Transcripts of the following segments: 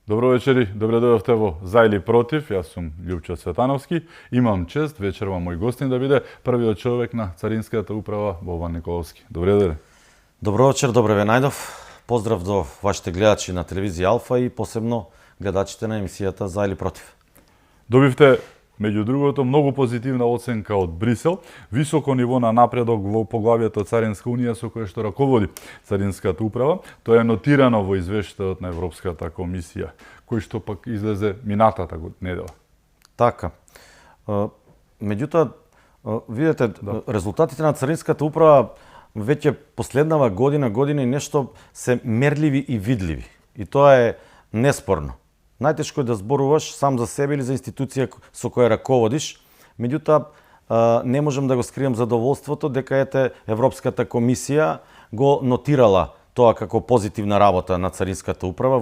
Добро вечери, добре дојдовте во За или против. Јас сум Љупчо Цветановски. Имам чест вечерва мој гостин да биде првиот човек на Царинската управа Бобан Николовски. Добре дојде. Добро вечер, добре ве најдов. Поздрав до вашите гледачи на телевизија Алфа и посебно гледачите на емисијата За или против. Добивте меѓу другото многу позитивна оценка од Брисел, високо ниво на напредок во поглавието Царинска унија со кое што раководи Царинската управа. Тоа е нотирано во извештајот на Европската комисија, кој што пак излезе минатата недела. Така. Меѓутоа, видете, резултатите на Царинската управа веќе последнава година и нешто се мерливи и видливи. И тоа е неспорно. Најтешко е да зборуваш сам за себе или за институција со која раководиш, меѓутоа не можам да го скрием задоволството дека Европската комисија го нотирала тоа како позитивна работа на Царинската управа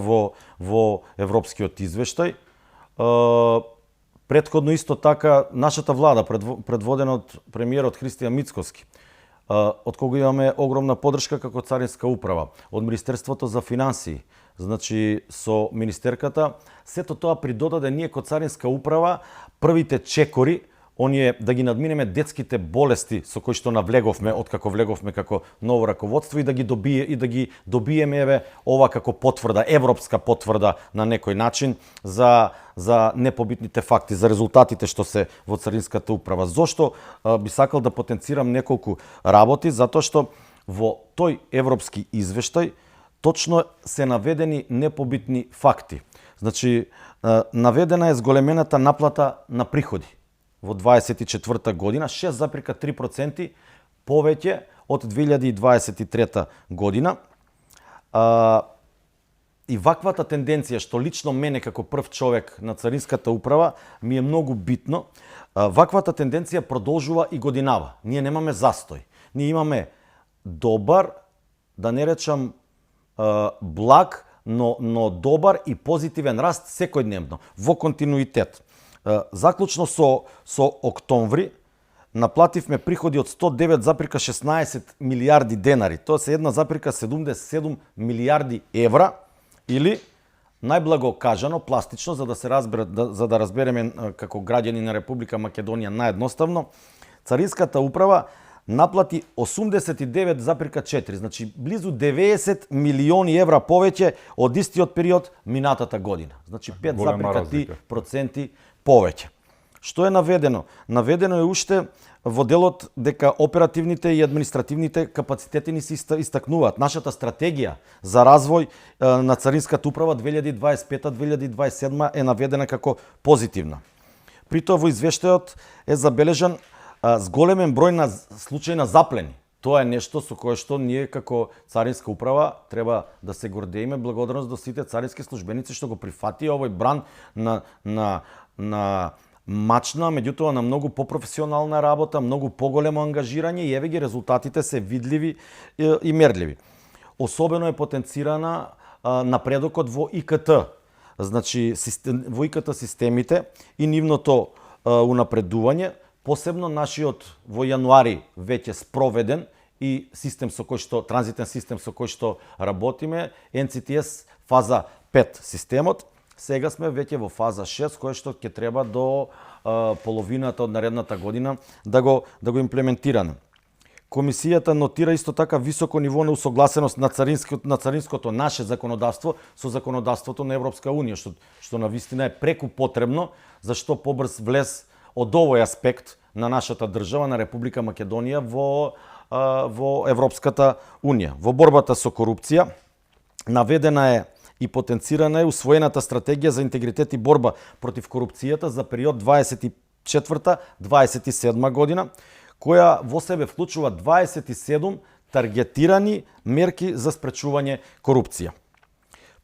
во европскиот извештај. Претходно исто така нашата влада, предводена од премиерот Христијан Мицкоски, од кога имаме огромна поддршка како Царинска управа, од Министерството за финансии, значи со министерката, сето тоа придодаде ние ко Царинска управа првите чекори, оние да ги надминеме детските болести со кои што навлеговме откако влеговме како ново раководство и да ги добиеме ова како потврда, европска потврда на некој начин за непобитните факти, за резултатите што се во Царинската управа. Зошто би сакал да потенцирам неколку работи? Затоа што во тој европски извештај точно се наведени непобитни факти. Значи, наведена е зголемената наплата на приходи во 24 година, 6,3% повеќе од 2023 година. И ваквата тенденција, што лично мене како прв човек на Царинската управа ми е многу битно, ваквата тенденција продолжува и годинава. Ние немаме застој. Ние имаме добар, да не речам благ, но добар и позитивен раст секојдневно, во континуитет. Заклучно со октомври наплативме приходи од 109,16 милиарди денари. Тоа се 1,77 милиарди евра, или најблаго кажано, пластично, за да разбереме како граѓани на Република Македонија наедноставно, Царинската управа наплати 89,4, значи близу 90 милиони евра повеќе од истиот период минатата година. Значи 5,3% повеќе. Што е наведено? Наведено е уште во делот дека оперативните и административните капацитети ни се истакнуваат. Нашата стратегија за развој на Царинската управа 2025-2027 е наведена како позитивна. При тоа во извештајот е забележан зголемен број на случаи на заплени. Тоа е нешто со кое што ние како Царинска управа треба да се гордееме. Благодарност до сите царински службеници што го прифатија овој бран на мачна, меѓутоа на многу попрофесионална работа, многу поголемо ангажирање и еве ги резултатите се видливи и мерливи. Особено е потенцирана напредокот во ИКТ. Значи во ИКТ системите и нивното унапредување, посебно нашиот во јануари веќе спроведен и систем со кој што транзитен систем со кој што работиме, NCTS фаза 5 системот. Сега сме веќе во фаза 6, која што ќе треба до половината од наредната година да го имплементираме. Комисијата нотира исто така високо ниво на усогласеност на царинското наше законодавство со законодавството на Европска унија, што навистина е преку потребно за што побрз влез од овој аспект на нашата држава, на Република Македонија во Европската унија. Во борбата со корупција наведена е и потенцирана е усвоената стратегија за интегритет и борба против корупцијата за период 24-27 година, која во себе вклучува 27 таргетирани мерки за спречување корупција.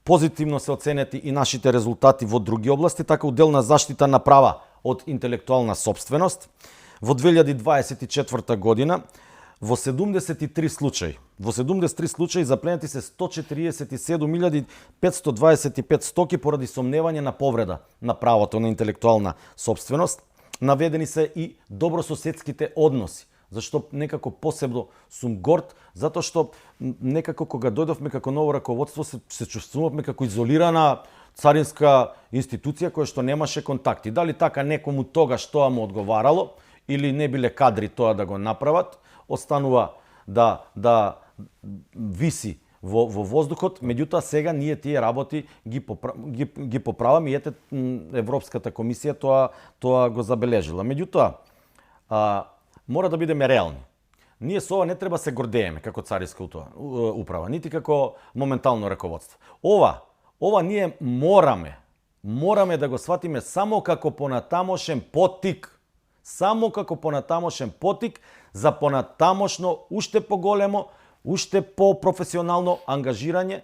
Позитивно се оценети и нашите резултати во други области, така удел на заштита на права од интелектуална собственост. Во 2024 година во 73 случаи запленети се 147.525 стоки поради сомневање на повреда на правото на интелектуална собственост. Наведени се и добрососедските односи. Зашто некако посебно сум горд, затоа што некако кога дојдовме како ново раководство се чувствувавме како изолирана царинска институција која што немаше контакти. Дали така некому тогаш тоа му одговарало или не биле кадри тоа да го направат, останува да виси во воздухот, меѓутоа сега ние тие работи ги поправаме и ете Европската комисија тоа го забележила. Меѓутоа мора да бидеме реални. Ние со ова не треба се гордееме како царинска управа, нити како моментално раководство. Ова ние мораме да го сватиме само како понатамошен потик. Само како понатамошен потик за понатамошно уште поголемо, уште по-професионално ангажирање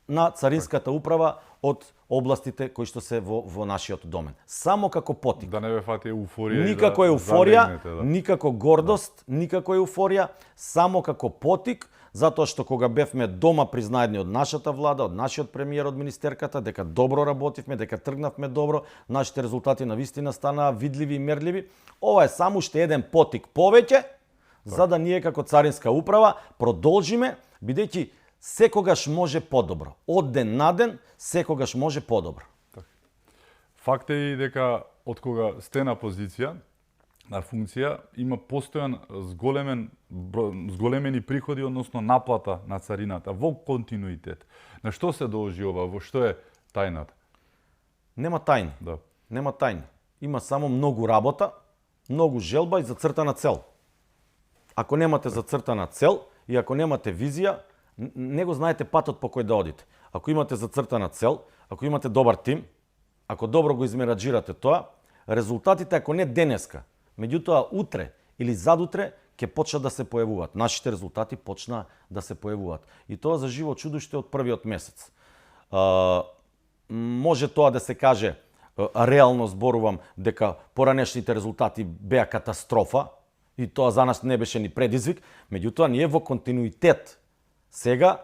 на царинската управа од областите кои што се во нашиот домен. Само како потик. Да не ве фати еуфорија. Никако еуфорија, никако гордост, никако еуфорија, само како потик, затоа што кога бевме дома признаедни од нашата влада, од нашиот премиер, од министерката, дека добро работивме, дека тргнавме добро, нашите резултати навистина станаа видливи и мерливи. Ова е само уште еден потик повеќе, за да ние како царинска управа продолжиме, бидејќи секогаш може подобро. Од ден на ден, секогаш може подобро. Факт е и дека од кога сте на позиција, на функција, има постојан зголемени приходи, односно наплата на царината во континуитет. На што се должи ова? Во што е тајната? Нема тајна. Да. Нема тајна. Има само многу работа, многу желба и зацртана цел. Ако немате зацртана цел и ако немате визија, не го знаете патот по кој да одите. Ако имате зацртана цел, ако имате добар тим, ако добро го изменаџирате тоа, резултатите, ако не денеска, меѓутоа утре или задутре, ќе почнат да се појавуваат. Нашите резултати почна да се појавуваат. И тоа за живо чудуште од првиот месец. Може тоа да се каже, реално зборувам, дека поранешните резултати беа катастрофа, и тоа за нас не беше ни предизвик, меѓутоа ние во континуитет сега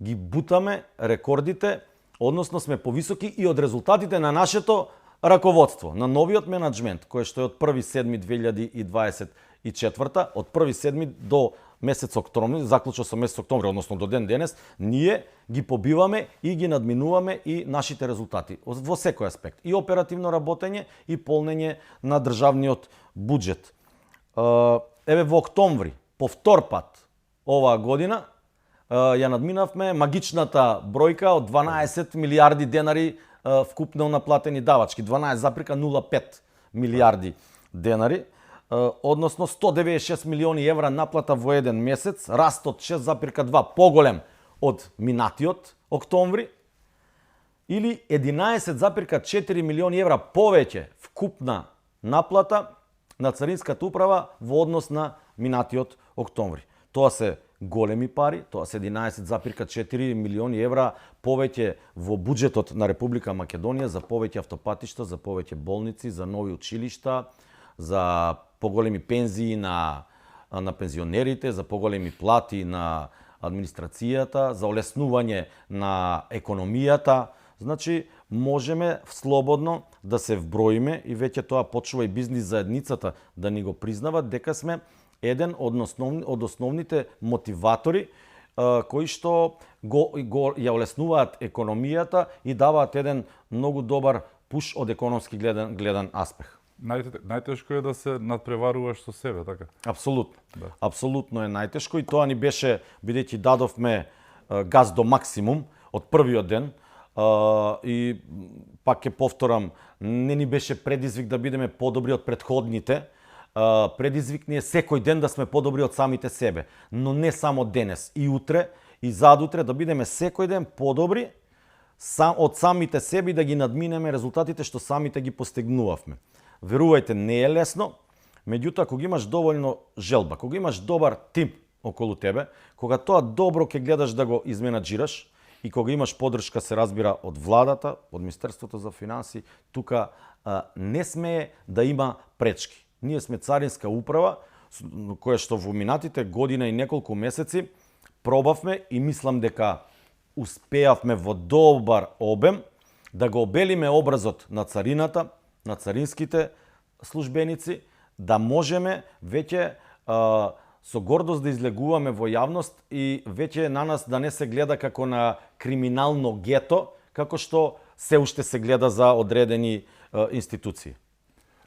ги бутаме рекордите, односно сме повисоки и од резултатите на нашето раководство, на новиот менаџмент, кој што е од 1.7.2024, од 1.7. до месец октомври, заклучно со месец октомври, односно до ден денес, ние ги побиваме и ги надминуваме и нашите резултати во секој аспект. И оперативно работење и полнење на државниот буџет. Еве во октомври, по втор пат оваа година, ја надминавме магичната бројка од 12 милиарди денари вкупно наплатени давачки, 12,05 милиарди денари, односно 196 милиони евра наплата во еден месец, раст од 6,2 поголем од минатиот октомври, или 11,4 милиони евра повеќе вкупна наплата на царинската управа во однос на минатиот октомври. Тоа се големи пари, тоа се 11,4 милиони евра повеќе во буџетот на Република Македонија за повеќе автопатишта, за повеќе болници, за нови училишта, за поголеми пензии на пензионерите, за поголеми плати на администрацијата, за олеснување на економијата. Значи, можеме слободно да се вброиме и веќе тоа почува и бизнис заедницата да ни го признават дека сме еден од основните мотиватори кои што го ја олеснуваат економијата и даваат еден многу добар пуш од економски гледан аспект. Најтешко е да се надпреваруваш со себе, така? Апсолутно. Да. Апсолутно е најтешко и тоа ни беше, бидејќи дадовме газ до максимум од првиот ден, и пак ќе повторам, не ни беше предизвик да бидеме подобри од претходните, предизвик ни е секој ден да сме подобри од самите себе, но не само денес, и утре, и задутре, да бидеме секој ден подобри од самите себе и да ги надминеме резултатите што самите ги постигнувавме. Верувајте, не е лесно, меѓутоа кога имаш доволно желба, кога имаш добар тим околу тебе, кога тоа добро ќе гледаш да го изменаџираш и кога имаш поддршка, се разбира, од владата, од Министерството за финансии, тука не смее да има пречки. Ние сме царинска управа, која што во минатите година и неколку месеци пробавме и мислам дека успеавме во добар обем да го обелиме образот на царината, на царинските службеници, да можеме веќе со гордост да излегуваме во јавност и веќе на нас да не се гледа како на криминално гето, како што се уште се гледа за одредени институции.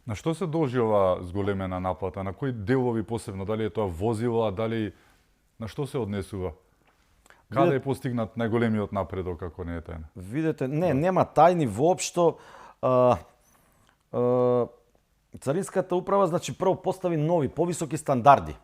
На што се должи ова зголемена наплата? На кои делови посебно? Дали е тоа возила, дали на што се однесува? Каде е постигнат најголемиот напредок, ако не е тајна? Видете, нема тајни воопшто. Царинската управа, значи, прво постави нови, повисоки стандарди.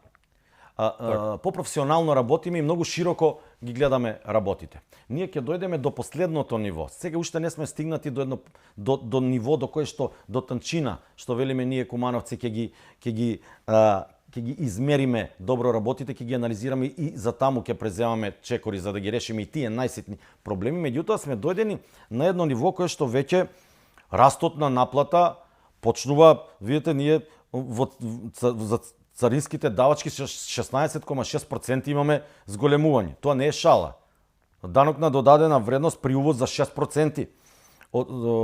Попрофесионално работиме и многу широко ги гледаме работите. Ние ќе дојдеме до последното ниво. Сега уште не сме стигнати до ниво до кое што до танчина, што велиме ние кумановци ќе ги измериме добро работите, ќе ги анализираме и за таму ќе преземаме чекори за да ги решиме и тие најситни проблеми. Меѓутоа сме дојдени на едно ниво кое што веќе растот на наплата почнува, видите, ние за царинските давачки 16,6% имаме зголемување. Тоа не е шала. Данок на додадена вредност при увоз за 6%.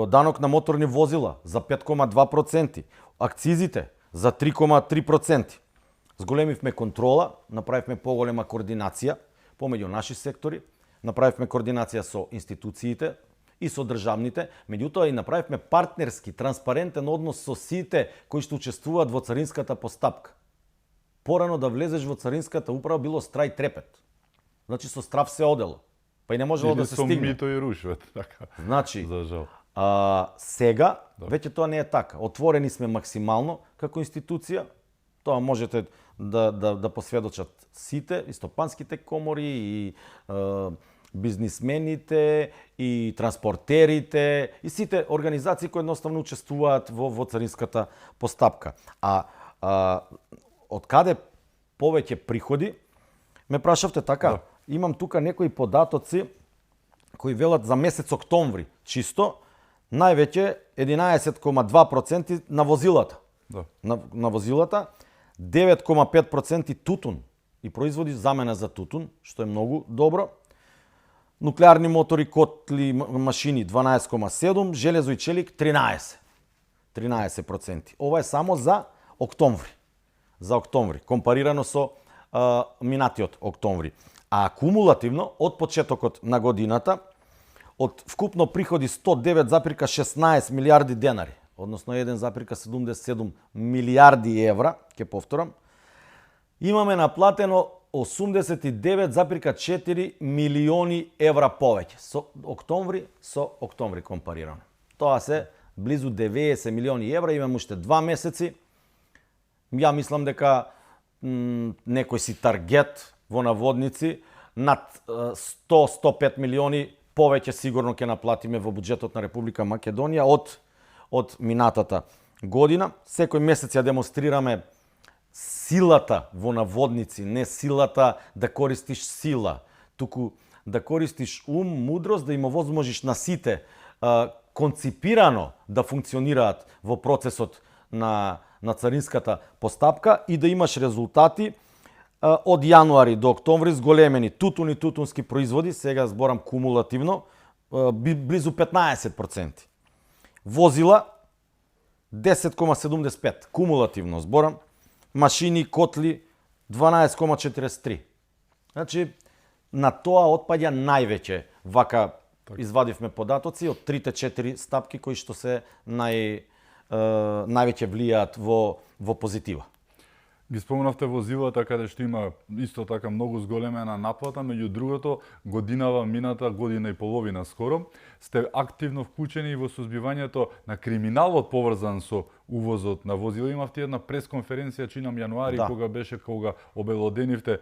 Данок на моторни возила за 5,2%. Акцизите за 3,3%. Зголемивме контрола, направивме поголема координација помеѓу наши сектори, направивме координација со институциите и со државните, меѓутоа и направивме партнерски, транспарентен однос со сите кои што учествуваат во царинската постапка. Порано да влезеш во царинската управа било страј трепет. Значи со страв се одело. Па и не можело да се стигне. Или со мито и рушвет, така. Значи, за жал. Сега веќе тоа не е така. Отворени сме максимално како институција. Тоа можете да посведочат сите, и стопанските комори, и бизнисмените, и транспортерите, и сите организации кои едноставно учествуваат во царинската постапка. Од каде повеќе приходи? Ме прашавте така. Да. Имам тука некои податоци кои велат за месец октомври, чисто, највеќе 11,2% на возилата. Да. На возилата, 9,5% тутун и производи замена за тутун, што е многу добро. Нуклеарни мотори, котли, машини 12,7%, железо и челик 13%. Ова е само за октомври. За октомври, компарирано со минатиот октомври. А кумулативно, од почетокот на годината, од вкупно приходи 109,16 милиарди денари, односно 1,77 милиарди евра, ќе повторам, имаме наплатено 89,4 милиони евра повеќе со октомври компарирано. Тоа се близу 90 милиони евра, имаме уште 2 месеци. Ја мислам дека некој си таргет во наводници над 100-105 милиони повеќе сигурно ќе наплатиме во буџетот на Република Македонија од минатата година. Секој месец ја демонстрираме силата во наводници, не силата да користиш сила, туку да користиш ум, мудрост, да им овозможиш на сите конципирано да функционираат во процесот на царинската постапка и да имаш резултати од јануари до октомври зголемени тутун и тутунски производи, сега зборам кумулативно, близу 15%. Возила 10,75, кумулативно зборам, машини, котли 12,43. Значи, на тоа отпаѓа највеќе, вака извадивме податоци од 3-4 стапки кои што се највеќе влијаат во позитива. Ги спомнавте возилата каде што има исто така многу зголемена наплата, меѓу другото годинава мината година и половина скоро сте активно вклучени во сузбивањето на криминалот поврзан со увозот на возила. Имавте една пресконференција чинам јануари кога обелоденивте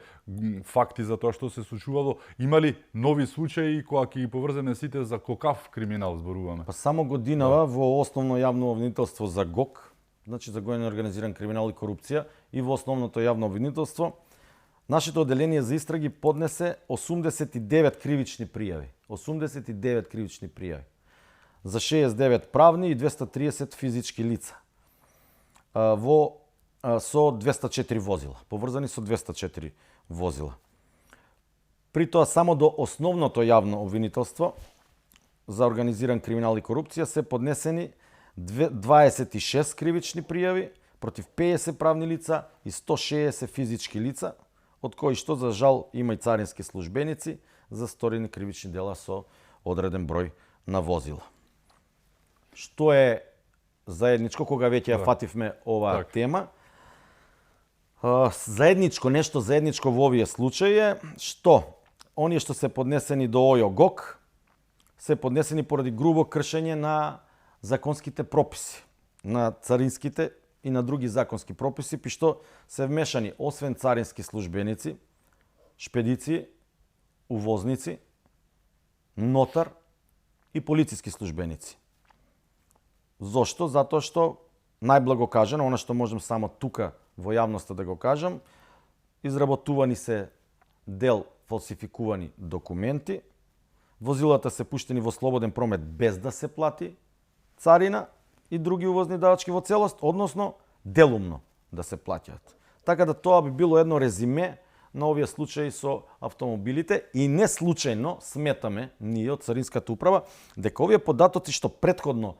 факти за тоа што се случувало. Има ли нови случаи кога ќе ги поврземе сите за какав криминал зборуваме? Па само годинава во основно јавно обвинителство за ГОК, значи за гоен организиран криминал и корупција, и во основното јавно обвинителство, нашето одделение за истраги поднесе 89 кривични пријави. 89 кривични пријави. За 69 правни и 230 физички лица. Со 204 возила. Поврзани со 204 возила. При тоа само до основното јавно обвинителство за организиран криминал и корупција се поднесени 26 кривични пријави против 50 правни лица и 160 физички лица, од кои што за жал има и царински службеници за сторени кривични дела со одреден број на возила. што е заедничко кога веќе ја фативме оваа Так. тема. Нешто заедничко во овие случаи е што оние што се поднесени до ОЈО-ГОК се поднесени поради грубо кршење на законските прописи, на царинските и на други законски прописи, при што се вмешани освен царински службеници, шпедици, увозници, нотар и полициски службеници. Зошто? Затоа што, најблаго кажано, она што можем само тука во јавноста да го кажам, изработувани се дел фалсификувани документи, возилата се пуштени во слободен промет без да се плати царина и други увозни давачки во целост, односно делумно да се плаќаат. Така да тоа би било едно резиме на овие случаи со автомобилите и не случајно сметаме ние од Царинската управа дека овие податоци што претходно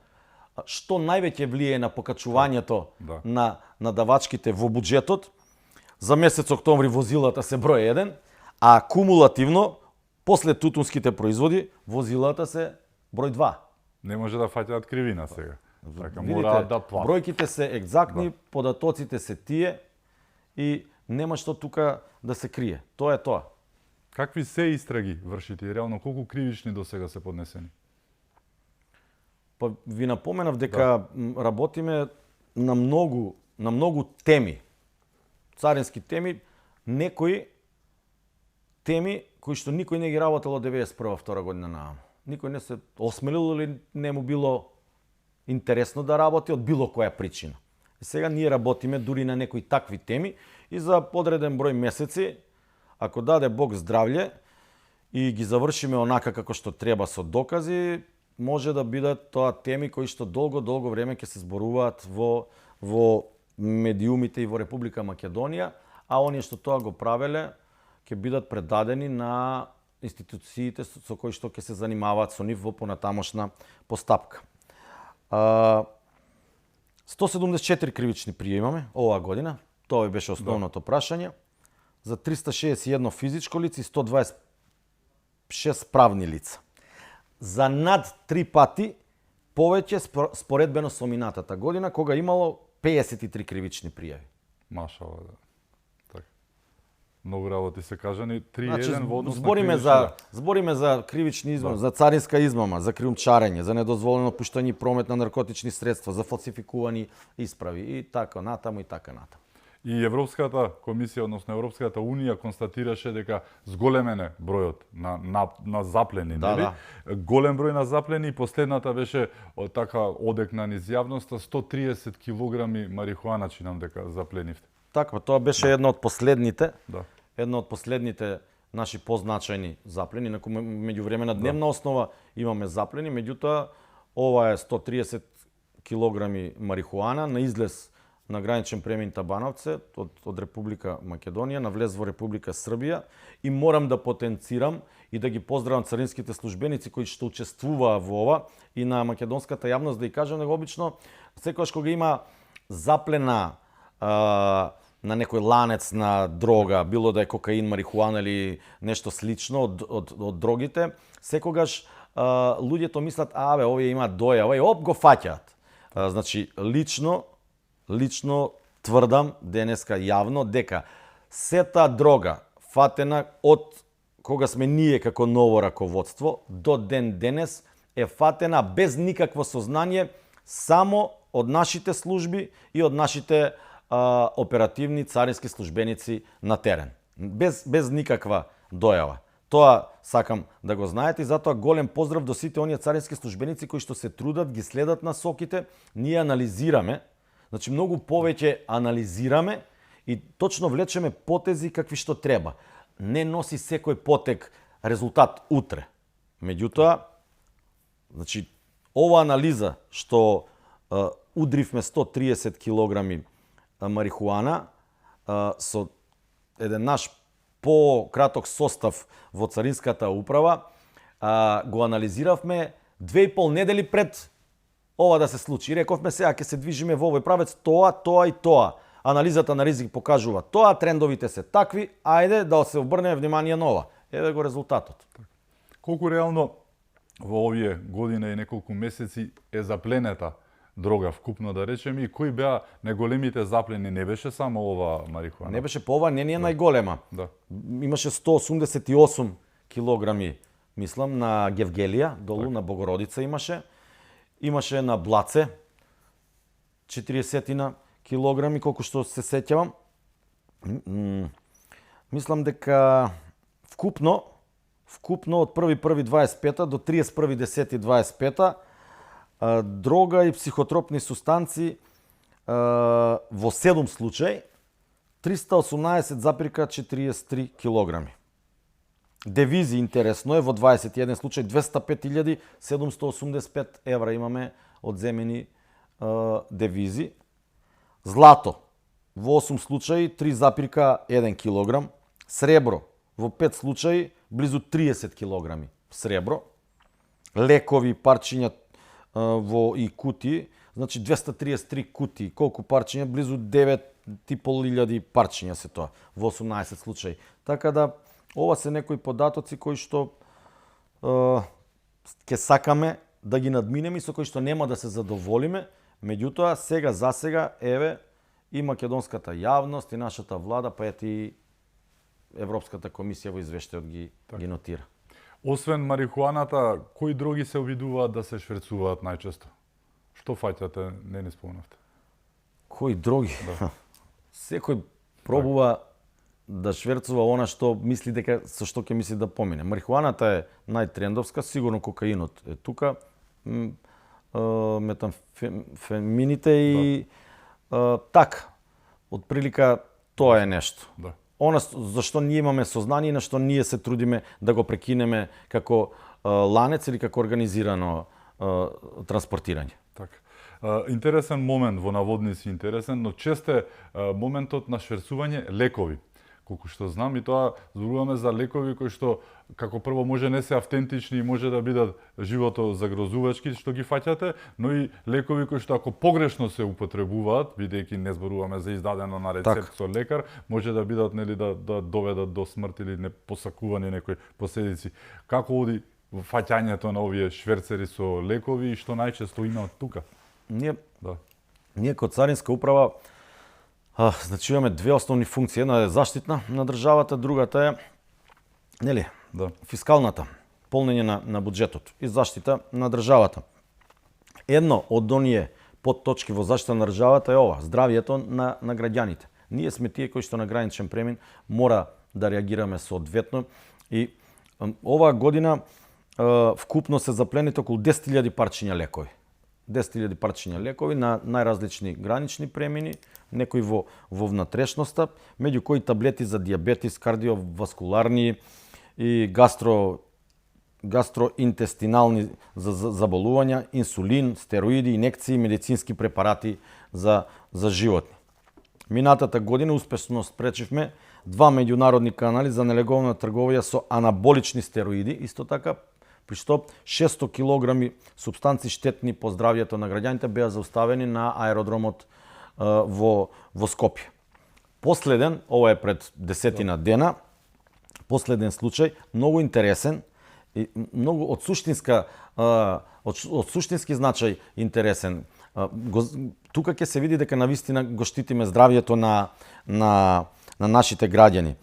што највеќе влие на покачувањето на давачките во буџетот, за месец октомври возилата се број 1, а кумулативно после тутунските производи возилата се број 2. Не може да фаќаат кривина сега. Така Видите, мораат да платат. бројките се екзактни, податоците се тие и нема што тука да се крие. Тоа е тоа. Какви се истраги вршите и реално колку кривични до сега се поднесени? Па ви напоменав дека работиме на многу теми. Царински теми, некои теми кои што никој не ги работел од 91-2 година на. Никој не се осмелил или не му било интересно да работи од било која причина. И сега ние работиме дури на некои такви теми и за подреден број месеци, ако даде Бог здравје и ги завршиме онака како што треба со докази, може да бидат тоа теми кои што долго време ќе се зборуваат во медиумите и во Република Македонија, а оние што тоа го правеле ќе бидат предадени на институциите со кои што ќе се занимаваат со нив во понатамошна постапка. 174 кривични пријави имаме оваа година, тоа беше основното прашање, за 361 физичко лице и 126 правни лица. За над 3 пати повеќе споредбено со минатата година, кога имало 53 кривични пријави. Машала, да. Така. Многу работи се кажани, 3-1 Значи, во однос збориме за кривични измама, за царинска измама, за криумчарење, за недозволено пуштање и промет на наркотични средства, за фалсификувани исправи и така натаму и така натаму. И Европската комисија, односно Европската унија констатираше дека зголемене бројот на заплени, нели? Голем број на заплени и последната беше така одекна низ јавноста 130 килограми марихуана чинам дека запленивте. Така, тоа беше едно од последните. Да. Едно од последните наши позначајни заплени, на меѓувреме на дневна основа имаме заплени, меѓутоа ова е 130 килограми марихуана на излез на граничен премин Табановце од Република Македонија, на влез во Република Србија и морам да потенцирам и да ги поздравам царинските службеници кои што учествуваа во ова и на македонската јавност да ја кажам дека обично секогаш кога има заплена на некој ланец на дрога, било да е кокаин, марихуана или нешто слично од дрогите, секогаш луѓето мислат, овие имаат дојава и го фаќаат. Значи, лично тврдам денеска јавно дека сета дрога фатена од кога сме ние како ново раководство до ден денес е фатена без никакво сознание само од нашите служби и од нашите оперативни царински службеници на терен. Без никаква дојава. Тоа сакам да го знаете и затоа голем поздрав до сите оние царински службеници кои што се трудат, ги следат насоките, ние анализираме. Значи, многу повеќе анализираме и точно влечеме потези какви што треба. Не носи секој потек резултат утре. Меѓутоа, значи, ова анализа што удривме 130 килограми марихуана со еден наш пократок состав во Царинската управа, го анализиравме 2,5 недели пред ова да се случи. Рековме сега ќе се движиме во овој правец, тоа и тоа. Анализата на ризик покажува тоа, трендовите се такви, ајде да се обрнеме внимание на ова. Еве го резултатот. Колку реално во овие година и неколку месеци е запленета дрога вкупно да речеме, и кои беа најголемите заплени? Не беше само ова марихуана? Не беше по ова, не е најголема. Да. Имаше 188 килограми, мислам, на Гевгелија, долу на Богородица имаше. Имаше на Блаце 40 килограми, колку што се сеќавам. Мислам дека вкупно од 1.1.25 до 31.10.25 дрога и психотропни сустанци во 7 случаи 318,43 килограми. Девизи, интересно е, во 21 случај 205.785 евра имаме одземени девизи. Злато во 8 случаи 3,1 килограм. Сребро во 5 случаи близу 30 килограми сребро. Лекови, парчиња во и кутии, значи 233 кутии. Колку парчиња? Близу 9.500 парчиња се тоа во 18 случаи. Така да ова се некои податоци кои што ќе сакаме да ги надминеме и со кои што нема да се задоволиме. Меѓутоа, сега за сега, еве, и македонската јавност, и нашата влада, па ете и Европската комисија во извештајот ги нотира. Освен марихуаната, кои дроги се обидуваат да се шверцуваат најчесто? Што фаќате, не спомнавте? Кои дроги? Да. Секој пробува да шверцува она што мисли дека со што ќе мисли да помине. Марихуаната е најтрендовска, сигурно кокаинот е тука, метамфемините и така. Отприлика тоа е нешто. Да. Она за што ние имаме сознание и на што ние се трудиме да го прекинеме како ланец или како организирано транспортирање. Така. Интересен момент во наводници интересен, но често е моментот на шверцување лекови. Колку што знам, и тоа зборуваме за лекови кои што како прво може не се автентични и може да бидат живото загрозувачки што ги фаќате, но и лекови кои што ако погрешно се употребуваат, бидејќи не зборуваме за издадено на рецепт со лекар, може да бидат нели да доведат до смрт или непосакувани некои последици. Како оди фаќањето на овие шверцери со лекови и што најчесто има тука? Ние како Царинска управа значи имаме две основни функции. Една е заштитна на државата, другата е фискалната, полнење на буџетот и заштита на државата. Едно од оние подточки во заштита на државата е ова, здравјето на граѓаните. Ние сме тие кои што на граничен премин мора да реагираме соодветно и оваа година вкупно се заплените околу 10.000 парчиња лекови. 10.000 парчиња лекови на најразлични гранични премини, некои во внатрешноста, меѓу кои таблети за дијабетис, кардиоваскуларни и гастроинтестинални заболувања, инсулин, стероиди, инекции, медицински препарати за животни. Минатата година успешно спречивме 2 меѓународни канали за нелегална трговија со анаболични стероиди, исто така, при што 600 килограми супстанци штетни по здравјето на граѓаните беа зауставени на аеродромот во Скопје. Последен, ова е пред 10 дена, последен случај, многу интересен и многу од суштински значај интересен. Тука ќе се види дека навистина го штитиме здравјето на нашите граѓани.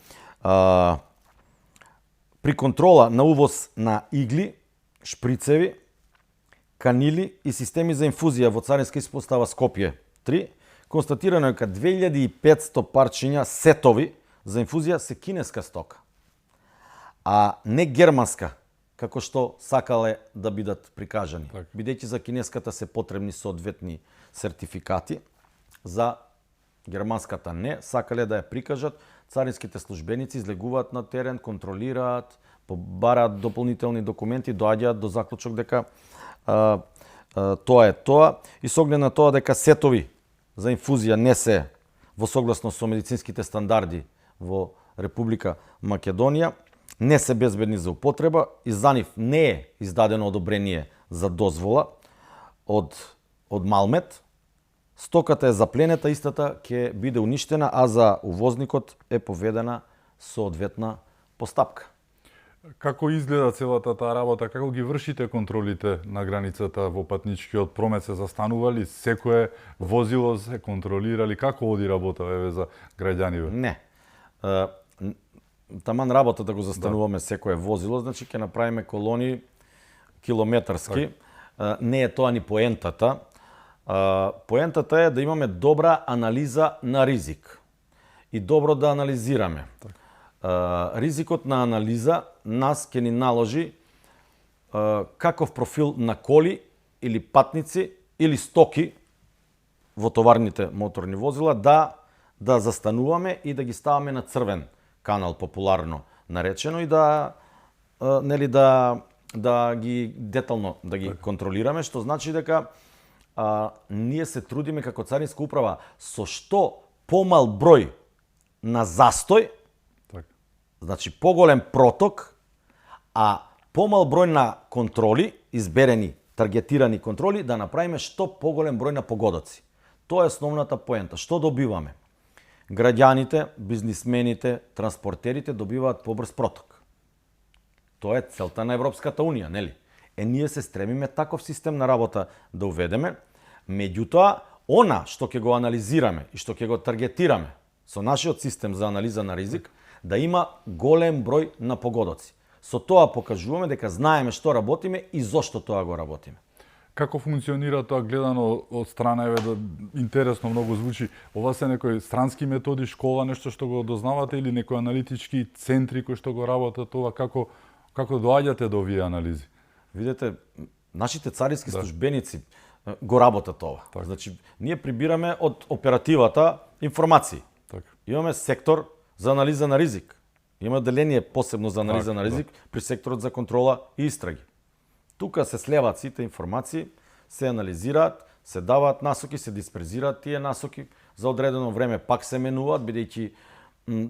При контрола на увоз на игли, шприцеви, канили и системи за инфузија во Царинска испостава Скопје 3, констатирано е дека 2500 парчиња сетови за инфузија се кинеска стока, а не германска, како што сакале да бидат прикажани. Бидејќи за кинеската се потребни соодветни сертификати, за германската не, сакале да ја прикажат, царинските службеници излегуваат на терен, контролираат, побараат дополнителни документи, доаѓаат до заклучок дека тоа е тоа и со оглед на тоа дека сетови за инфузија не се во согласност со медицинските стандарди во Република Македонија, не се безбедни за употреба и за нив не е издадено одобрение за дозвола од Малмет, стоката е запленета, истата ќе биде уништена, а за увозникот е поведена соодветна постапка. Како изгледа целата таа работа? Како ги вршите контролите на границата во патничкиот промет? Се застанували? Секое возило се контролирали? Како оди работа еве за граѓаниве? Не. Таман работа да го застануваме секое возило, значи ќе направиме колони километарски. Не е тоа ни поентата. Поентата е да имаме добра анализа на ризик и добро да анализираме. Ризикот на анализа нас ќе ни наложи каков профил на коли или патници или стоки во товарните моторни возила да застануваме и да ги ставаме на црвен канал, популарно наречено, и да ги детално да ги контролираме, што значи дека ние се трудиме како Царинска управа со што помал број на застој, значи поголем проток, а помал број на контроли, изберени, таргетирани контроли, да направиме што поголем број на погодоци. Тоа е основната поента. Што добиваме? Граѓаните, бизнисмените, транспортерите добиваат побрз проток. Тоа е целта на Европската Унија, нели? Ние се стремиме таков систем на работа да уведеме, меѓутоа, она што ќе го анализираме и што ќе го таргетираме со нашиот систем за анализа на ризик, да има голем број на погодоци. Со тоа покажуваме дека знаеме што работиме и зошто тоа го работиме. Како функционира тоа гледано од страна, еве, интересно многу звучи. Ова се некои странски методи, школа, нешто што го дознавате или некои аналитички центри кои што го работат ова, како доаѓате до овие анализи? Видете, нашите царински службеници го работат ова. Так. Значи, ние прибираме од оперативата информации. Так. Имаме сектор за анализа на ризик. Има деление посебно за анализа на ризик при секторот за контрола и истраги. Тука се слеваат сите информации, се анализираат, се даваат насоки, се диспрезираат тие насоки, за одредено време пак се менуваат, бидејќи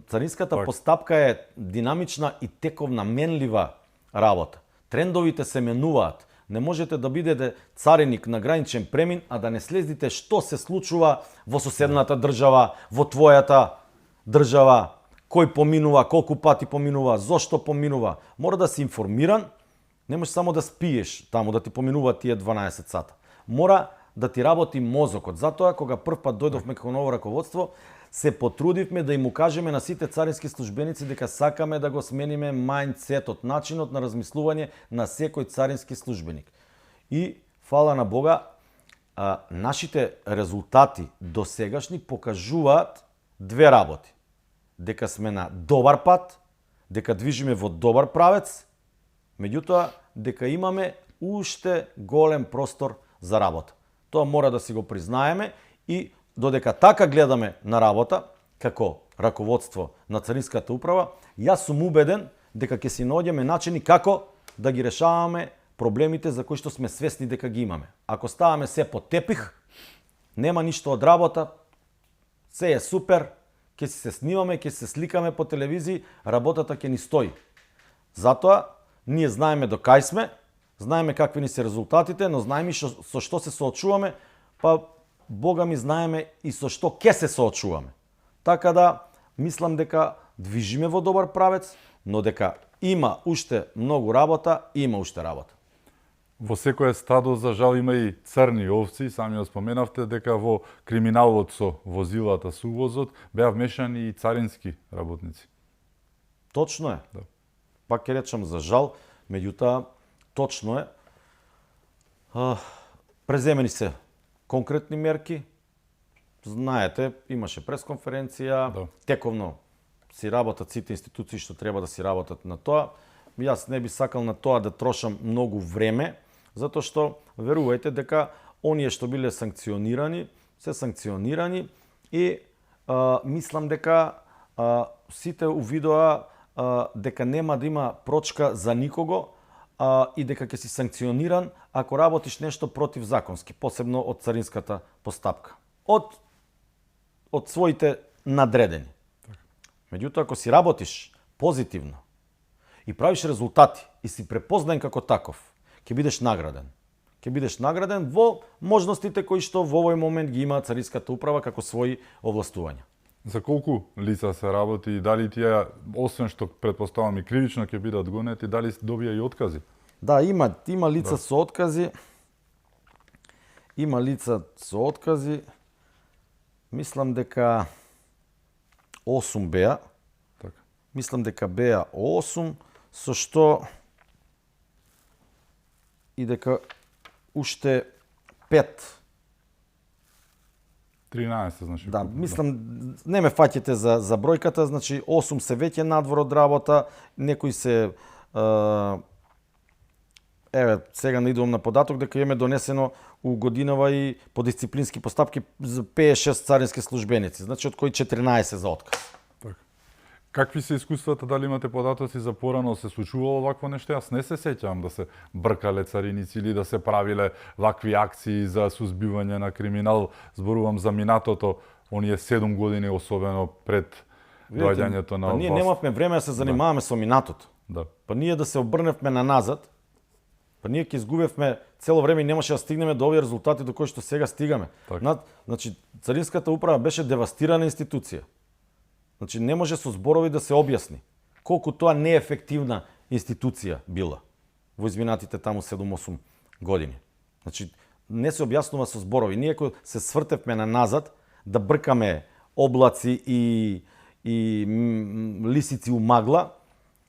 царинската постапка е динамична и тековна, менлива работа. Трендовите се менуваат. Не можете да бидете цареник на граничен премин, а да не следите што се случува во соседната држава, во твојата држава, кој поминува, колку пати поминува, зошто поминува. Мора да си информиран, не можеш само да спиеш таму, да ти поминува тие 12 сата. Мора да ти работи мозокот. Затоа, кога прв пат дојдовме како ново раководство, се потрудивме да им укажеме на сите царински службеници дека сакаме да го смениме мајндсетот, начинот на размислување на секој царински службеник. И, фала на Бога, нашите резултати досегашни покажуваат две работи. Дека сме на добар пат, дека движиме во добар правец, меѓутоа дека имаме уште голем простор за работа. Тоа мора да си го признаеме и додека така гледаме на работа, како раководство на Царинската управа, јас сум убеден дека ќе си наоѓеме начини како да ги решаваме проблемите за кои што сме свесни дека ги имаме. Ако ставаме се под тепих, нема ништо од работа, се е супер, ќе си се снимаме, ќе се сликаме по телевизии, работата ќе ни стои. Затоа, ние знаеме до кај сме, знаеме какви ни се резултатите, но знаеме со што се соочуваме, па Бога ми знаеме и со што ќе се соочуваме. Така да, мислам дека движиме во добар правец, но дека има уште многу работа, има уште работа. Во секое стадо, за жал, има и црни овци. Сами го споменавте дека во криминалот со возилата, со увозот, беа вмешани и царински работници. Точно е. Да. Пак ќе речам за жал, меѓутоа, точно е. Преземени се конкретни мерки. Знаете, имаше пресконференција, тековно си работат сите институции што треба да си работат на тоа. Јас не би сакал на тоа да трошам многу време, затоа што верувајте дека оние што биле санкционирани, се санкционирани и мислам дека сите увидоа дека нема да има прочка за никого и дека ќе си санкциониран ако работиш нешто противзаконски, посебно од царинската постапка. Од своите надредени. Меѓутоа, ако си работиш позитивно и правиш резултати и си препознаен како таков, ќе бидеш награден. Ќе бидеш награден во можностите кои што во овој момент ги има Царинската управа како своји овластувања. За колку лица се работи и дали тие, освен што претпоставам и кривично ќе бидат гонети, дали добија и откази? Да, има лица со откази. Има лица со откази. Мислам дека 8 беа. Така. Мислам дека беа 8, со што и дека уште 5. 13, значи. Да, мислам, не ме фаќате за бројката, значи 8 се веќе надвор од работа, некои се еве, сега не идувам на податок дека имаме донесено у годинава и по дисциплински постапки за 56 царински службеници, значи од кои 14 за отказ. Така. Какви се искуствата, дали имате податоци за порано се случувало вакво нешто? Јас не се сеќавам да се бркале цариници или да се правиле вакви акции за сузбивање на криминал. Зборувам за минатото, оние 7 години, особено пред доаѓањето на власт. Ние власт. немавме време да се занимаваме со минатото. Да. Па ние да се обрневме на назад, па ние ќе изгубевме цело време и немаше да стигнеме до овие резултати до кои што сега стигаме. Така. Значи, Царинската управа беше девастирана институција. Значи, не може со зборови да се објасни колку тоа неефективна институција била во изминатите таму 7-8 години. Значи, не се објаснува со зборови. Ние кога се свртевме на назад да бркаме облаци и лисици у магла,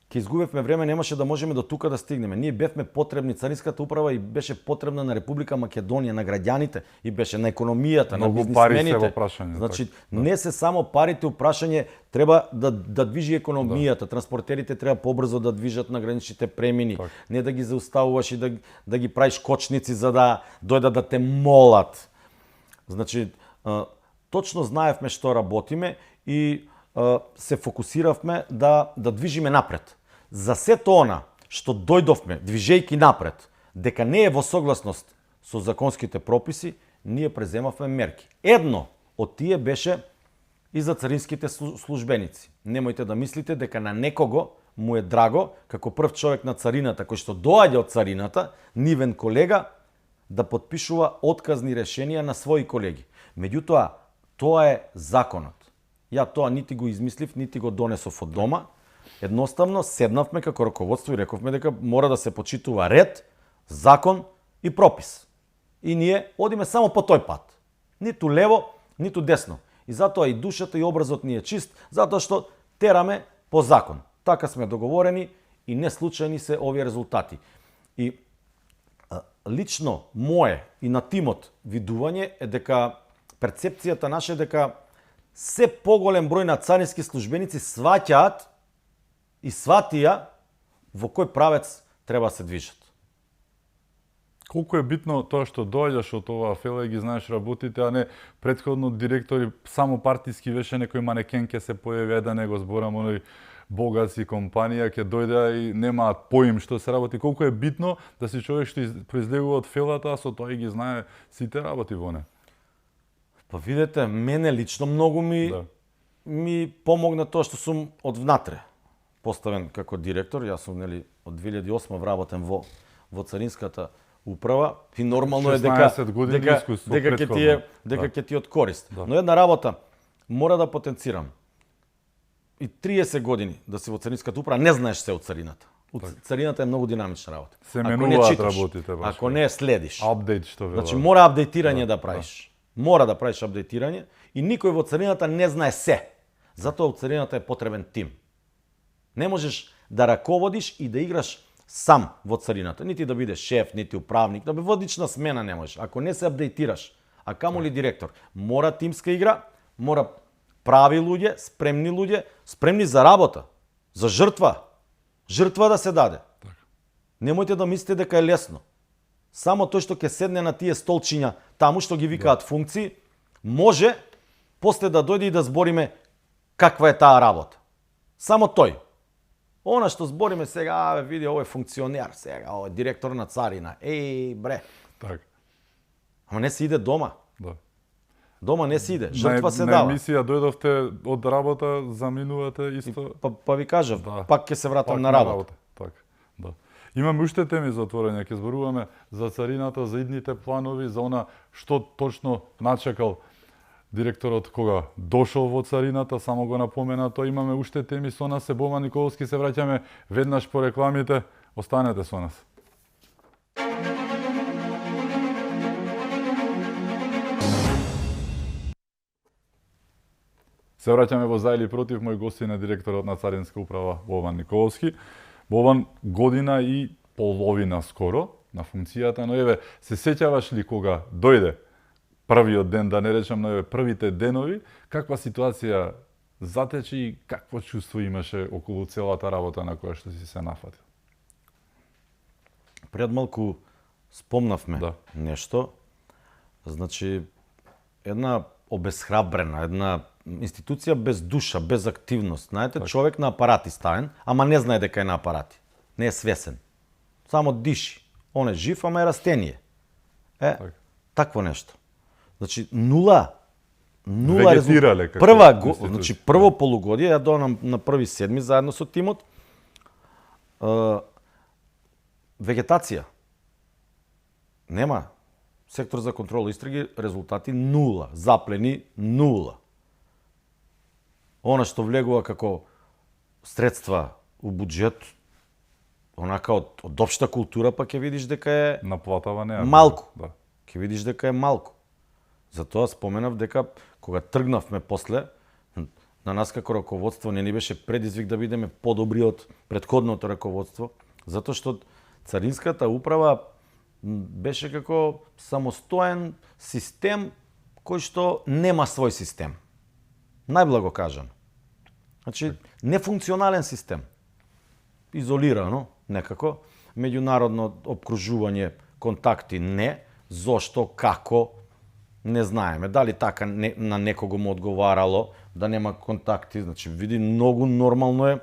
ќе изгубевме време, немаше да можеме до тука да стигнеме. Ние бевме потребни, Царинската управа и беше потребна на Република Македонија, на граѓаните, и беше на економијата, на Многу пари се бизнисмените. во прашање. Значи, така. не се само парите у прашање, треба да движи економијата. Транспортерите треба побрзо да движат на граничните премини, Так. не да ги зауставуваш и да ги правиш кочници за да дојдат да те молат. Значи, точно знаевме што работиме и се фокусиравме да движиме напред. За сето она што дојдовме, движејки напред, дека не е во согласност со законските прописи, ние преземавме мерки. Едно од тие беше и за царинските службеници. Немојте да мислите дека на некого му е драго, како прв човек на царината, кој што доаѓа од царината, нивен колега, да подпишува отказни решенија на своји колеги. Меѓутоа, тоа е законот. Ја тоа нити го измислив, нити го донесов од дома. Едноставно седнавме како раководство и рековме дека мора да се почитува ред, закон и пропис. И ние одиме само по тој пат. Ниту лево, ниту десно. И затоа и душата и образот ни е чист, затоа што тераме по закон. Така сме договорени и не случајни се овие резултати. И лично мое и на тимот видување е дека перцепцијата наша е дека се поголем број на царински службеници сваќаат и сватија во кој правец треба да се движат. Колку е битно тоа што доаѓаш од оваа фела и ги знаеш работите, а не претходно директори само партиски веше некој манекен ќе се појави, да не го зборам, оној богатски компанија ќе дојде и немаат поим што се работи. Колку е битно да си човек што произлегува од фелата, а со тоа и ги знае сите работи во не. Па видете, мене лично многу ми помогна тоа што сум од внатре поставен како директор. Јас сум од 2008 вработен во царинската управа и нормално е дека ќе ти од корист. Да. Но една работа мора да потенцирам. И 30 години да си во царинската управа не знаеш се од царината. Царината е многу динамична работа. Се менуваат работите баш. Ако не следиш. Апдейт што велат. Значи мора апдейтирање да правиш. Мора да правиш апдейтирање и никој во царината не знае се. Затоа во царината е потребен тим. Не можеш да раководиш и да играш сам во царината. Нити да бидеш шеф, нити управник, да водична смена не можеш. Ако не се апдейтираш, а камоли директор, мора тимска игра, мора прави луѓе, спремни за работа, за жртва. Жртва да се даде. Немојте да мислите дека е лесно. Само тој што ќе седне на тие столчиња таму што ги викаат функции, може после да дојде и да збориме каква е таа работа. Само тој. Она што збориме сега, види, овој функционер, сега, овој директор на царина. Еј, бре. Так. Ама не се иде дома. Да. Дома не се иде, жртва се дава. На емисија дојдовте од работа, заминувате исто. Па ви кажав, Да. пак ќе се вратам на работа. Така, да. Имаме уште теми за отворање, ќе зборуваме за царината, за идните планови, за она што точно начекал директорот кога дошол во царината, само го напомена, тоа имаме уште теми со нас, Бован Николовски, се враќаме веднаш по рекламите, останете со нас. Се враќаме во За или против, мој гостин е директорот на Царинска управа Бован Николовски. Бован, година и половина скоро на функцијата, но еве, се сеќаваш ли кога дојде првиот ден, да не речам, но еве првите денови, каква ситуација затече и какво чувство имаше околу целата работа на која што си се нафатил? Пред малку спомнавме Да. нешто. Значи, една обесхрабрена, една институција без душа, без активност. Знаете, човек на апарати ставен, ама не знае дека е на апарати. Не е свесен. Само диши. Он е жив, ама е растение. Такво нешто. Значи, нула Вегетирале како институција. Значи, прво полугодие, ја дојдам на 1.7. заедно со тимот. Вегетација. Нема. Сектор за контрол истраги, резултати нула. Заплени нула. Она што влегува како средства у буџет, онака од општа култура, па ќе видиш дека е Наплатава не малку. Да. Ќе видиш дека е малку. Затоа споменав дека кога тргнавме после, на нас како раководство не ни беше предизвик да бидеме подобри од претходното раководство, затоа што Царинската управа беше како самостоен систем кој што нема свој систем. Најблаго кажано. Значи, нефункционален систем. Изолирано, некако. Меѓународно обкружување, контакти не. Зошто, како, не знаеме. Дали така на некого му одговарало да нема контакти. Значи, види, многу нормално е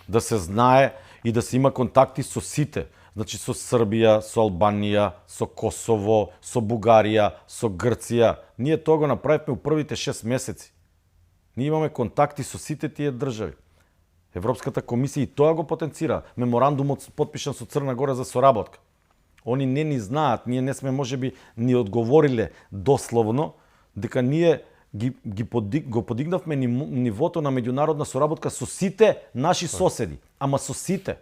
да се знае и да се има контакти со сите. Значи, со Србија, со Албанија, со Косово, со Бугарија, со Грција. Ние тоа го направивме у првите 6 месеци. Ние имаме контакти со сите тие држави. Европската комисија и тоа го потенцира. Меморандумот потпишан со Црна Гора за соработка. Они не ни знаат, ние не сме можеби ни одговориле дословно дека ние го подигнавме нивото на меѓународна соработка со сите наши соседи, ама со сите.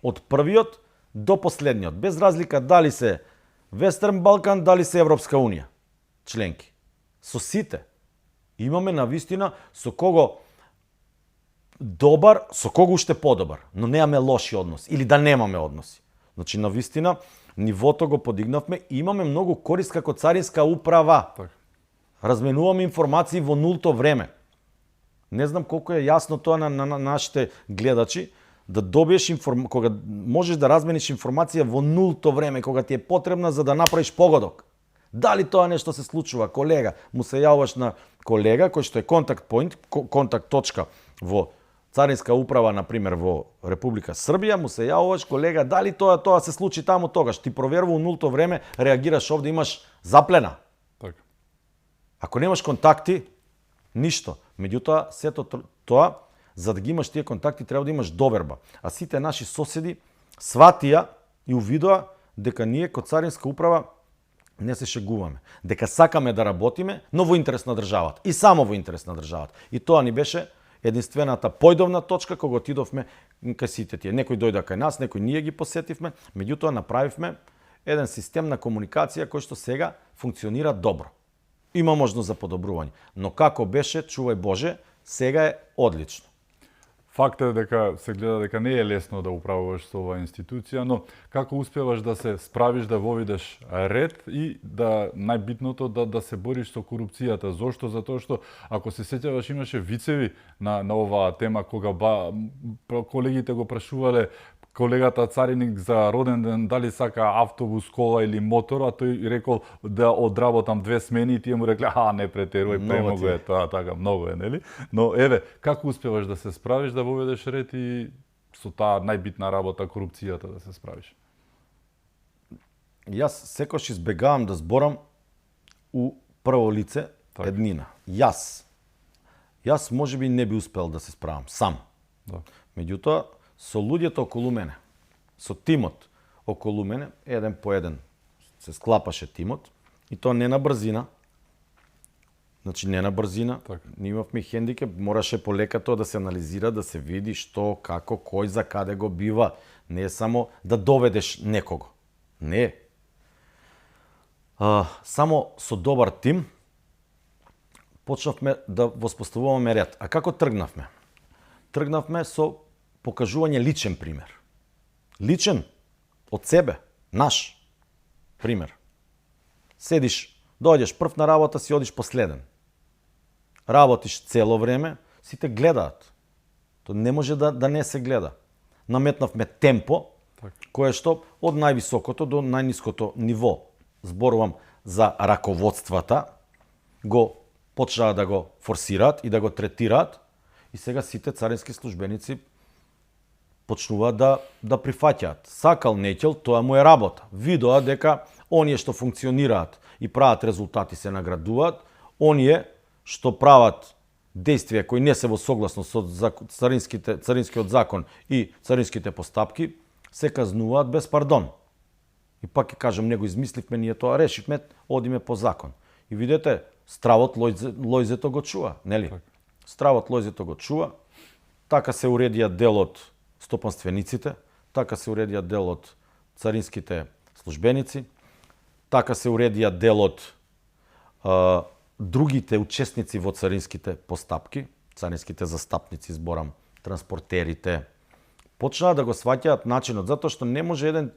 Од првиот до последниот, без разлика дали се Вестерн Балкан, дали се Европска Унија, членки. Со сите. Имаме навистина со кого добар, со кого уште подобар, но немаме лоши односи или да немаме односи. Значи, навистина, нивото го подигнавме и имаме многу корист како Царинска управа. Так. Разменуваме информации во нулто време. Не знам колку е јасно тоа на нашите гледачи, да добиеш кога можеш да размениш информација во нулто време, кога ти е потребна за да направиш погодок. Дали тоа нешто се случува, колега, му се јавуваш на колега кој што е контакт поинт, контакт точка во Царинска управа, например, во Република Србија, му се јавуваш, колега, дали тоа се случи таму тогаш, ти проверува у нулто време, реагираш овде, имаш заплена. Так. Ако немаш контакти, ништо. Меѓутоа, сето тоа, за да ги имаш тие контакти, треба да имаш доверба. А сите наши соседи сватија и увидоа дека ние кod Царинска управа не се шегуваме. Дека сакаме да работиме, но во интерес на државата. И само во интерес на државата. И тоа ни беше единствената појдовна точка кога отидовме кај сите тие. Некој дојде кај нас, некој ние ги посетивме, меѓутоа направивме еден систем на комуникација кој што сега функционира добро. Има можност за подобрување, но како беше, чувај Боже, сега е одлично. Факт е дека се гледа дека не е лесно да управуваш со оваа институција, но како успеваш да се справиш, да воведеш ред и да најбитното да се бориш со корупцијата? Зошто? Затоа што ако се сеќаваш имаше вицеви на оваа тема кога колегите го прашувале колегата Цариник за роден ден дали сака автобус, кола или мотор, а тој рекол да одработам 2 смени и тие му рекле, не претерувај, премногу е тоа, така, многу е, нели? Но еве, како успеваш да се справиш, да воведеш ред и со таа најбитна работа, корупцијата, да се справиш? Јас секош избегавам да зборам у прво лице еднина. Јас можеби не би успел да се справам сам. Да. Меѓутоа, со луѓето околу мене, со тимот околу мене, еден по еден се склапаше тимот, и тоа не на брзина, Значи не на брзина. Така. Ние имавме хендикеп, мораше полека тоа да се анализира, да се види што, како, кој за каде го бива. Не е само да доведеш некого. Не. Само со добар тим почнавме да воспоставуваме ред. А како тргнавме? Тргнавме со покажување личен пример. Личен од себе, наш пример. Седиш, доаѓаш прв на работа, си одиш последен. Работиш цело време, сите гледаат. То не може да не се гледа. Наметнавме темпо, кое што од највисокото до најниското ниво, зборувам за раководствата, го почнаа да го форсираат и да го третираат, и сега сите царински службеници почнуваат да прифаќаат. Сакал неќел, тоа му е работа. Видоа дека оние што функционираат и прават резултати се наградуваат, оние што прават действија кои не се во согласност со царинскиот закон и царинските постапки, се казнуваат без пардон. И пак ќе кажам, не го измисливме, ние тоа решивме, одиме по закон. И видете, стравот лојзето го чува, нели? Стравот лојзето го чува, така се уредија дел од стопанствениците, така се уредија дел од царинските службеници, така се уредија дел од другите учесници во царинските постапки, царинските застапници, зборам, транспортерите, почнаа да го сваќаат начинот, затоа што не може еден,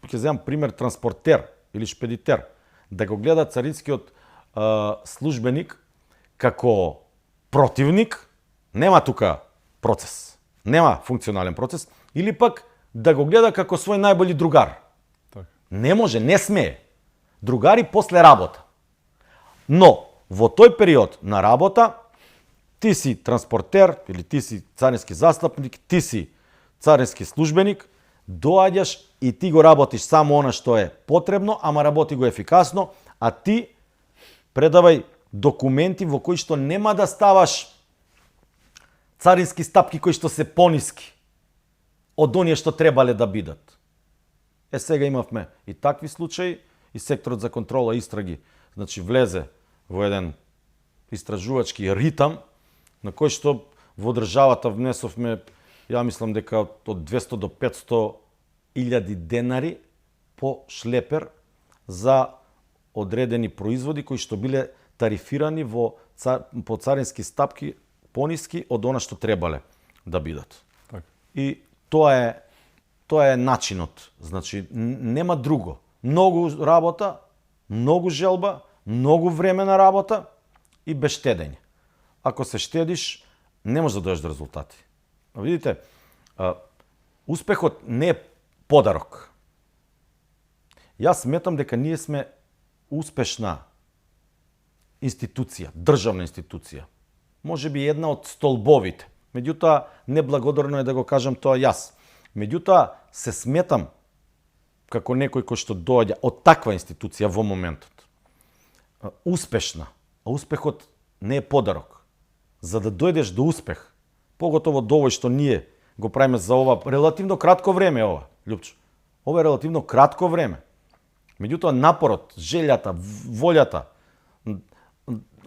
ќе земам пример, транспортер или шпедитер, да го гледа царинскиот службеник како противник, нема тука процес, нема функционален процес, или пак да го гледа како свој најболи другар. Так. Не може, не смее. Другари после работа. Но, во тој период на работа, ти си транспортер, или ти си царински застапник, ти си царински службеник, доаѓаш и ти го работиш само она што е потребно, ама работи го ефикасно, а ти предавај документи во кои што нема да ставаш царински стапки кои што се пониски од оние што требале да бидат. Сега имавме и такви случаи, и секторот за контрола и истраги, значи влезе во еден истражувачки ритам, на кој што во државата внесовме, ја мислам дека од 200 до 500 илјади денари по шлепер за одредени производи кои што биле тарифирани по царински стапки пониски од она што требале да бидат. Так. И тоа е начинот. Значи, нема друго. Многу работа, многу желба, многу време на работа и без штедење. Ако се штедиш, не можеш да дојдеш до резултати. Видите, успехот не е подарок. Јас сметам дека ние сме успешна институција, државна институција. Може би една од столбовите. Меѓутоа, неблагодарно е да го кажам тоа јас. Меѓутоа, се сметам како некој кој што доаѓа од таква институција во моментот. Успешна. А успехот не е подарок. За да дојдеш до успех, поготово до овој што ние го правиме за ова релативно кратко време ова, Лјупчо. Ова е релативно кратко време. Меѓутоа, напорот, желјата, волјата,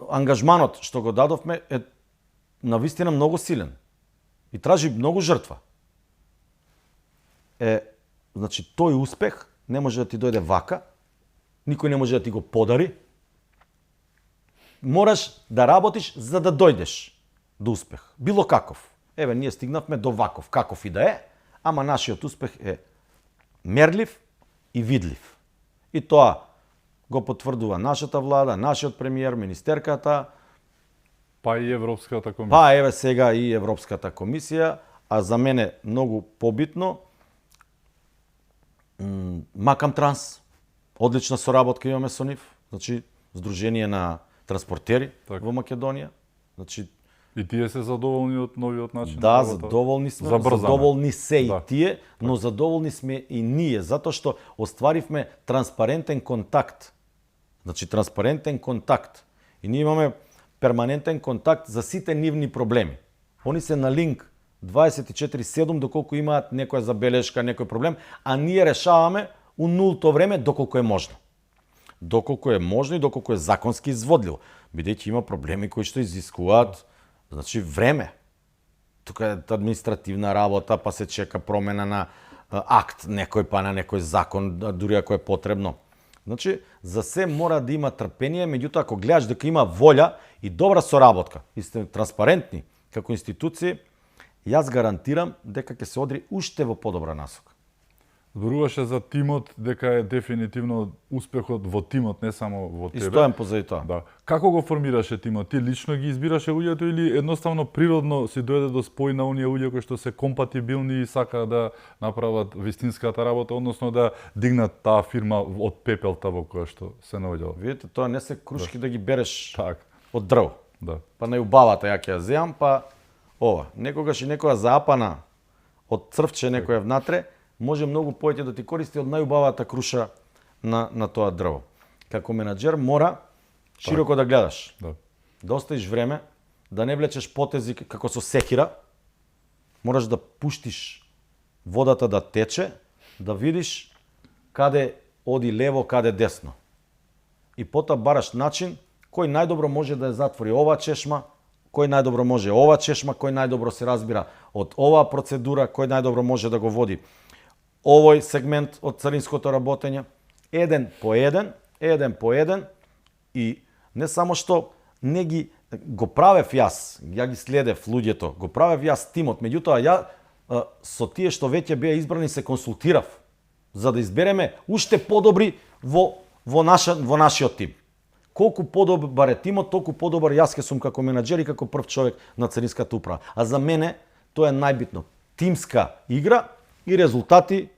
ангажманот што го дадовме е навистина многу силен и тражи многу жртва. Значи, тој успех не може да ти дојде вака, никој не може да ти го подари. Мораш да работиш за да дојдеш до успех. Било каков. Еве, ние стигнавме до ваков, каков и да е, ама нашиот успех е мерлив и видлив. И тоа го потврдува нашата влада, нашиот премиер, министерката, Па и Европската комисија. па еве сега и Европската комисија, а за мене многу побитно, Макам Транс, одлична соработка имаме со нив, значи Сдружение на транспортери Так. во Македонија. Значи, И тие се задоволни од новиот начин? да, на работа? задоволни сме, Забрзаме. задоволни се и Да. тие, но задоволни сме и ние, затоа што остваривме транспарентен контакт. Значи, транспарентен контакт. И ние имаме перманентен контакт за сите нивни проблеми. Они се на линк 24/7 доколку имаат некоја забелешка, некој проблем, а ние решаваме у нулто време доколку е можно. Доколку е можно и доколку е законски изводливо. бидејќи има проблеми кои што изискуваат време. Тука е административна работа, па се чека промена на акт некој, па на некој закон, дури ако е потребно. За се мора да има трпение, меѓутоа ако гледаш дека има волја и добра соработка, и сте транспарентни како институции, јас гарантирам дека ќе се одри уште во подобра насока. Зборуваше за тимот, дека е дефинитивно успехот во тимот, не само во тебе. И стојам позади тоа. Да. Како го формираше тимот? Ти лично ги избираше луѓето или едноставно природно си дојде до спој на оние луѓе кои што се компатибилни и сакаат да направат вистинската работа, односно да дигнат таа фирма од пепелта во која што се наоѓала? Видите, тоа не се крушки да ги береш Так. од дрво. Да. Па најубавата ја ќе ја земам, па ова. Некогаш и некоја заапана од црвче некоја внатре, може многу повеќе да ти користи од најубавата круша на тоа дрво. Како менаџер мора широко да гледаш. Да оставиш време, да не влечеш потези како со секира. Мораш да пуштиш водата да тече, да видиш каде оди лево, каде десно. И потоа бараш начин кој најдобро може да ја затвори оваа чешма, кој најдобро може оваа чешма, кој најдобро се разбира од оваа процедура, кој најдобро може да го води овој сегмент од царинското работење, еден по еден, и не само што не ги го правев јас ги следев луѓето, го правев јас тимот, меѓутоа ја со тие што веќе беа избрани се консултирав, за да избереме уште подобри во нашиот тим. Колку подобар е тимот, толку подобар јас ке сум како менаџер и како прв човек на царинската управа. А за мене тоа е најбитно. Тимска игра и резултати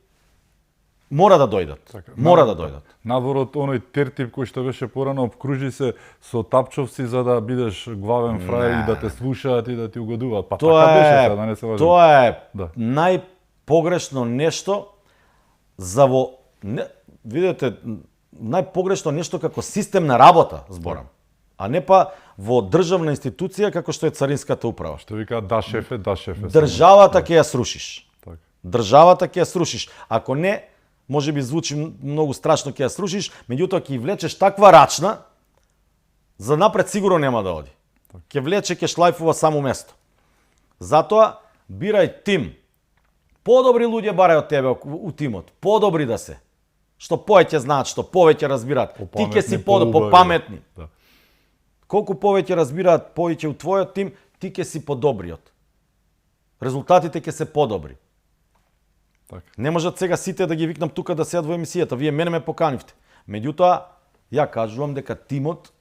мора да дојдат. Мора да дојдат. Надвор од оној тертип кој што беше порано, обкружи се со тапчовци за да бидеш главен фрај и да те слушаат и да ти угодуваат. Па така беше сега, да не се лажам. Тоа е најпогрешно нешто за видете, најпогрешно нешто како систем на работа, зборам. А не па во државна институција како што е царинската управа. Што викаат да шефе. Државата ќе ја срушиш. Државата ќе ја срушиш. Ако не, може би звучи многу страшно, ќе ја срушиш, меѓутоа ќе влечеш таква рачна, за напред сигурно нема да оди. Ќе влече, ќе шлајфува само место. Затоа бирај тим. Подобри луѓе барај од тебе у тимот. Подобри да се. Што повеќе знаат, што повеќе разбираат. Ти ќе си попаметни. Колку повеќе разбираат повеќе у твојот тим, ти ќе си подобриот. Резултатите ќе се подобри. Не можат сега сите да ги викнам тука да седат во емисијата. Вие мене ме поканивте. Меѓутоа, ја кажувам дека тимот,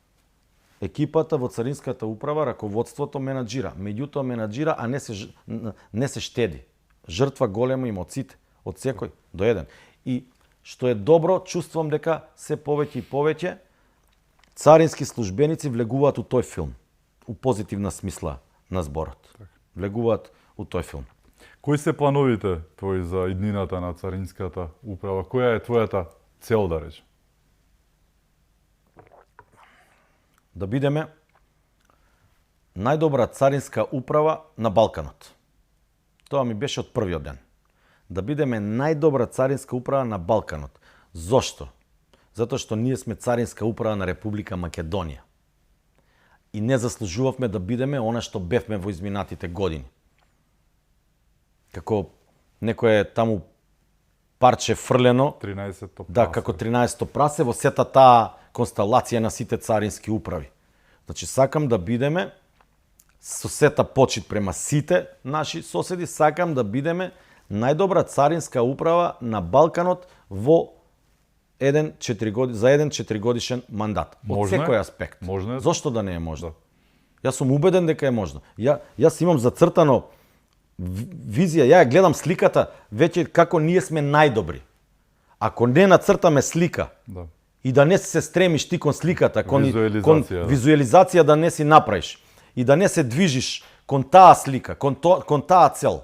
екипата во царинската управа, раководството менаџира. Меѓутоа менаџира, а не се штеди. Жртва голема има од сите, од секој до еден. И што е добро, чувствувам дека се повеќе и повеќе царински службеници влегуваат у тој филм. У позитивна смисла на зборот. Влегуваат у тој филм. Кои се плановите твои за иднината на царинската управа? Која е твојата цел, да речем? Да бидеме најдобра царинска управа на Балканот. Тоа ми беше од првиот ден. Да бидеме најдобра царинска управа на Балканот. Зошто? Затоа што ние сме царинска управа на Република Македонија. И не заслужувавме да бидеме она што бевме во изминатите години. Како некое таму парче фрлено, 13-то прасе. Да, како 13-то прасе во сета таа констелација на сите царински управи. Значи, сакам да бидеме, со сета почит према сите наши соседи, сакам да бидеме најдобра царинска управа на Балканот во за еден 4-годишен мандат. Од секој аспект. Можно е. Зошто да не е можно? Јас сум убеден дека е можно. Јас имам зацртано визија, ја гледам сликата веќе како ние сме најдобри. Ако не нацртаме слика и да не се стремиш ти кон сликата, кон визуализација да не си направиш и да не се движиш кон таа слика, кон таа цел,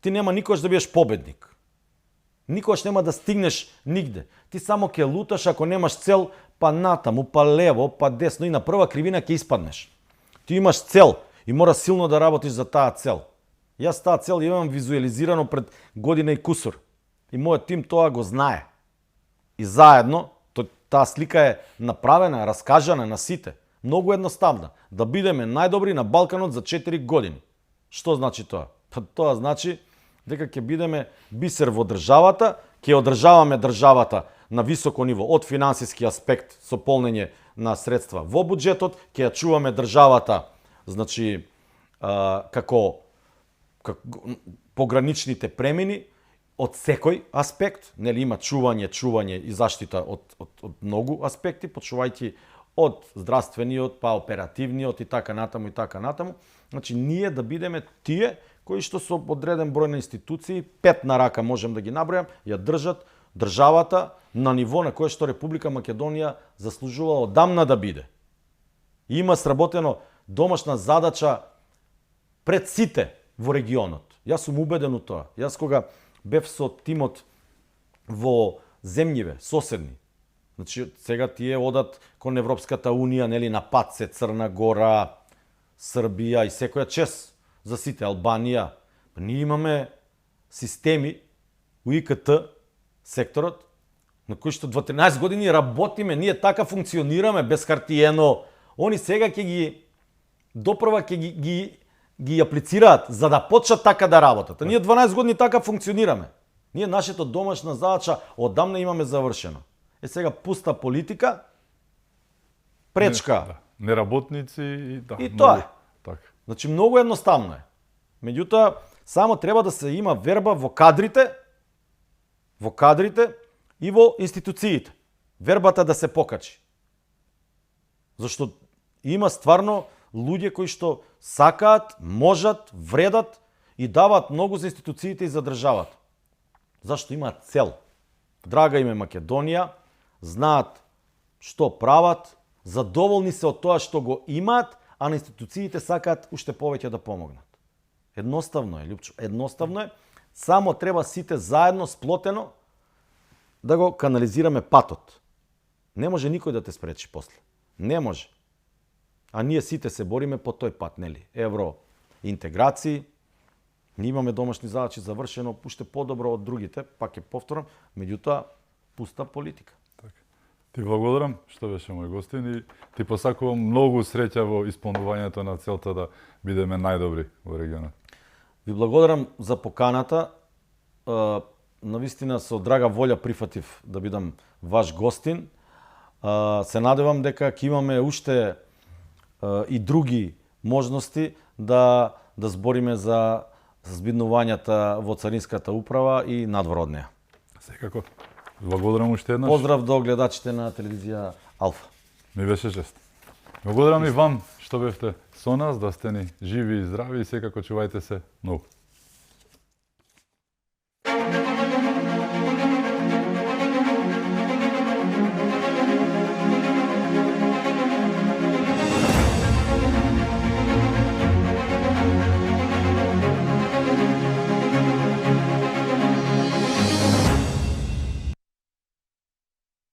ти нема никош да бидеш победник. Никош нема да стигнеш нигде. Ти само ќе луташ ако немаш цел, па натаму, па лево, па десно и на прва кривина ќе испаднеш. Ти имаш цел и мора силно да работиш за таа цел. Јас таа цел имам визуализирано пред година и кусур. И мојот тим тоа го знае. И заедно, таа слика е направена, раскажана на сите. Многу едноставна. Да бидеме најдобри на Балканот за 4 години. Што значи тоа? Па тоа значи дека ќе бидеме бисер во државата, ќе одржаваме државата на високо ниво од финансиски аспект со полнење на средства во буџетот, ќе ја чуваме државата, значи како пограничните премини од секој аспект, нели има чување и заштита од многу аспекти, почувајќи од здравствениот, па оперативниот и така натаму. Значи, ние да бидеме тие кои што со одреден број на институции, 5 на рака можем да ги набројам, ја држат државата на ниво на кое што Република Македонија заслужува одамна да биде. Има сработено домашна задача пред сите во регионот. Јас сум убеден у тоа. Јас кога бев со тимот во земјиве, соседни, значи сега тие одат кон Европската Унија, нели на пат се Црна Гора, Србија и секоја чест за сите, Албанија. Ние имаме системи у ИКТ секторот на кои што 13 години работиме, ние така функционираме без хартиено. Они сега ќе ги допрва ќе ги аплицираат за да почнат така да работат. А ние 12 години така функционираме. Ние нашето домашна задача одамна имаме завршено. Сега пуста политика, пречка. Неработници и да. И тоа е. Така. Значи многу едноставно е. Меѓутоа, само треба да се има верба во кадрите и во институциите. Вербата да се покачи. Зашто има стварно луѓе кои што сакаат, можат, вредат и даваат многу за институциите и за државата. Зашто имаат цел. Драга им е Македонија, знаат што прават, задоволни се од тоа што го имаат, а на институциите сакаат уште повеќе да помогнат. Едноставно е, Лјупчо, едноставно е. Само треба сите заедно, сплотено, да го канализираме патот. Не може никој да те спречи после. Не може. А ние сите се бориме по тој пат, нели? Евроинтеграции, ние имаме домашни задачи завршено уште подобро од другите, пак ќе повторам, меѓутоа пуста политика. Така. Ти благодарам што беше мој гостин и ти посакувам многу среќа во исполнувањето на целта да бидеме најдобри во регионот. Ви благодарам за поканата. Навистина со драга волја прифатив да бидам ваш гостин. Се надевам дека ќе имаме уште и други можности да збориме за збиднувањата во Царинската управа и надвор од неа. Секако. Благодарам уште еднаш. Поздрав до гледачите на телевизија Алфа. Ми беше чест. Благодарам и вам што бевте со нас, да сте ни живи и здрави и секако чувајте се многу.